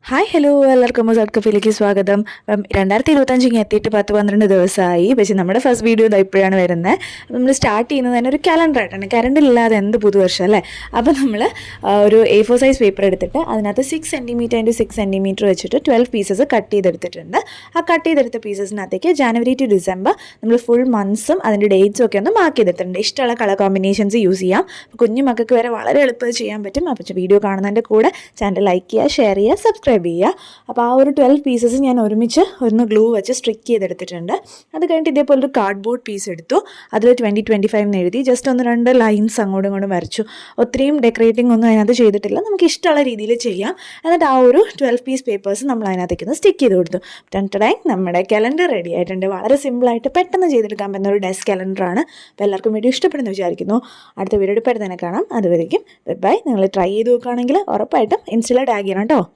Hi hello എല്ലാവർക്കും സഡ്കഫിലേക്ക് സ്വാഗതം. 2025 എത്തിയിട്ട് 10-12 ദിവസമായി. പക്ഷേ നമ്മുടെ ഫസ്റ്റ് വീഡിയോ ഇതാ ഇപ്പോഴാണ് വരുന്നത്. നമ്മൾ സ്റ്റാർട്ട് ചെയ്യുന്നത് തന്നെ ഒരു കലണ്ടറായിട്ടാണ്. കറണ്ടില്ലാതെ എന്ത് പുതുവർഷം അല്ലേ. അപ്പോൾ നമ്മൾ ഒരു A4 സൈസ് പേപ്പർ എടുത്തിട്ട് അതിനകത്ത് 6 സെൻറ്റിമീറ്റർ ഇൻറ്റു 6 സെൻറ്റിമീറ്റർ വെച്ചിട്ട് 12 പീസസ് കട്ട് ചെയ്തെടുത്തിട്ടുണ്ട്. ആ കട്ട് ചെയ്തെടുത്ത പീസസിനകത്തേക്ക് ജനുവരി ടു ഡിസംബർ നമ്മൾ ഫുൾ മന്ത്സും അതിൻ്റെ ഡേറ്റ്സും ഒക്കെ ഒന്ന് മാർക്ക് ചെയ്തിട്ടുണ്ട്. ഇഷ്ടമുള്ള കളർ കോമ്പിനേഷൻസ് യൂസ് ചെയ്യാം. കുഞ്ഞു മക്കൾക്ക് വരെ വളരെ എളുപ്പത്തിൽ ചെയ്യാൻ പറ്റും. അപ്പോൾ വീഡിയോ കാണുന്നതിൻ്റെ കൂടെ ചാനൽ ലൈക്ക് ചെയ്യുക, ഷെയർ ചെയ്യുക, സബ്സ്ക്രൈബ് ചെയ്യുക. അപ്പോൾ ആ ഒരു 12 പീസസ് ഞാൻ ഒരുമിച്ച് ഒന്ന് ഗ്ലൂ വെച്ച് സ്ട്രിക്ക് ചെയ്തെടുത്തിട്ടുണ്ട്. അത് കഴിഞ്ഞിട്ട് ഇതേപോലൊരു കാർഡ്ബോർഡ് പീസ് എടുത്തു. അതിൽ 2025 എന്ന് എഴുതി ജസ്റ്റ് 1-2 ലൈൻസ് അങ്ങോട്ടും ഇങ്ങോട്ടും വരച്ചു. ഒത്തിരിയും ഡെക്കറേറ്റിംഗ് ഒന്നും അതിനകത്ത് ചെയ്തിട്ടില്ല. നമുക്ക് ഇഷ്ടമുള്ള രീതിയിൽ ചെയ്യാം. എന്നിട്ട് ആ ഒരു 12 പീസ് പേപ്പേഴ്സ് നമ്മൾ അതിനകത്തേക്ക് ഒന്ന് സ്റ്റിക്ക് ചെയ്ത് കൊടുത്തു. ടൈം നമ്മുടെ കലണ്ടർ റെഡി ആയിട്ടുണ്ട്. വളരെ സിമ്പിളായിട്ട് പെട്ടെന്ന് ചെയ്തെടുക്കാൻ പറ്റുന്ന ഒരു ഡെസ്ക് കലണ്ടറാണ്. അപ്പോൾ എല്ലാവർക്കും വീഡിയോ ഇഷ്ടപ്പെടുന്നു വിചാരിക്കുന്നു. അടുത്ത വീഡിയോ പെട്ടെന്ന് തന്നെ കാണാം. അതുവരേക്കും ബൈ. നിങ്ങൾ ട്രൈ ചെയ്ത് നോക്കുകയാണെങ്കിൽ ഉറപ്പായിട്ടും ഇൻസ്റ്റയിൽ ടാഗ് ചെയ്യണം കേട്ടോ.